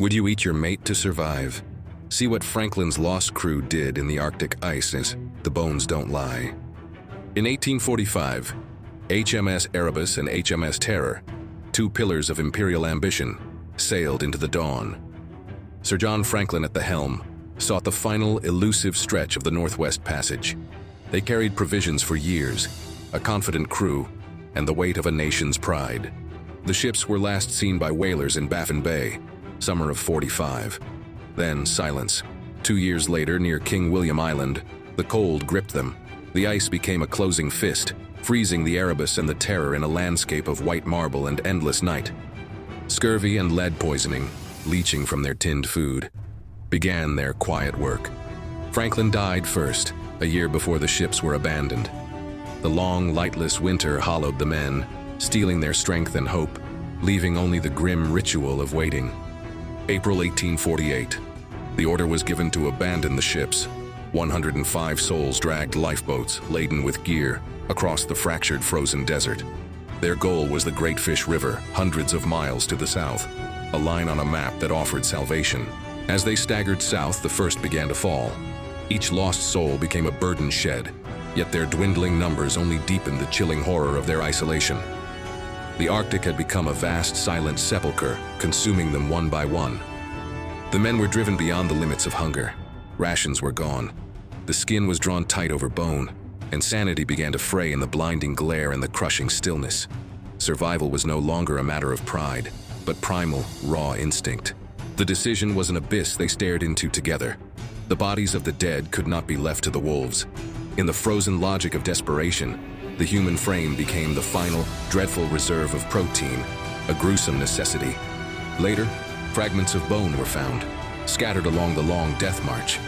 Would you eat your mate to survive? See what Franklin's lost crew did in the Arctic ice as the bones don't lie. In 1845, HMS Erebus and HMS Terror, two pillars of imperial ambition, sailed into the dawn. Sir John Franklin at the helm sought the final elusive stretch of the Northwest Passage. They carried provisions for years, a confident crew, and the weight of a nation's pride. The ships were last seen by whalers in Baffin Bay, summer of '45. Then silence. 2 years later, near King William Island, the cold gripped them. The ice became a closing fist, freezing the Erebus and the Terror in a landscape of white marble and endless night. Scurvy and lead poisoning, leaching from their tinned food, began their quiet work. Franklin died first, a year before the ships were abandoned. The long, lightless winter hollowed the men, stealing their strength and hope, leaving only the grim ritual of waiting. April 1848. The order was given to abandon the ships. 105 souls dragged lifeboats laden with gear across the fractured frozen desert. Their goal was the Great Fish River, hundreds of miles to the south, a line on a map that offered salvation. As they staggered south, the first began to fall. Each lost soul became a burden shed, yet their dwindling numbers only deepened the chilling horror of their isolation. The Arctic had become a vast, silent sepulcher, consuming them one by one. The men were driven beyond the limits of hunger. Rations were gone. The skin was drawn tight over bone, and sanity began to fray in the blinding glare and the crushing stillness. Survival was no longer a matter of pride, but primal, raw instinct. The decision was an abyss they stared into together. The bodies of the dead could not be left to the wolves. In the frozen logic of desperation, the human frame became the final, dreadful reserve of protein, a gruesome necessity. Later, fragments of bone were found, scattered along the long death march.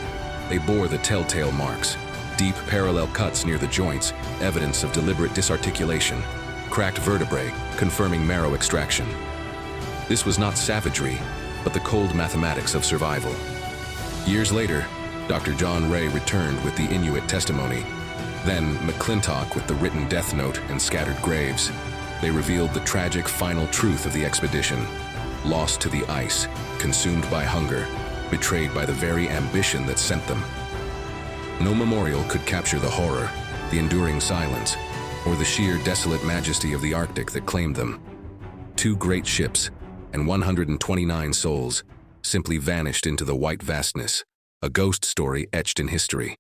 They bore the telltale marks, deep parallel cuts near the joints, evidence of deliberate disarticulation, cracked vertebrae, confirming marrow extraction. This was not savagery, but the cold mathematics of survival. Years later, Dr. John Ray returned with the Inuit testimony. Then McClintock with the written death note and scattered graves. They revealed the tragic final truth of the expedition. Lost to the ice, consumed by hunger, betrayed by the very ambition that sent them. No memorial could capture the horror, the enduring silence, or the sheer desolate majesty of the Arctic that claimed them. 2 great ships and 129 souls simply vanished into the white vastness, a ghost story etched in history.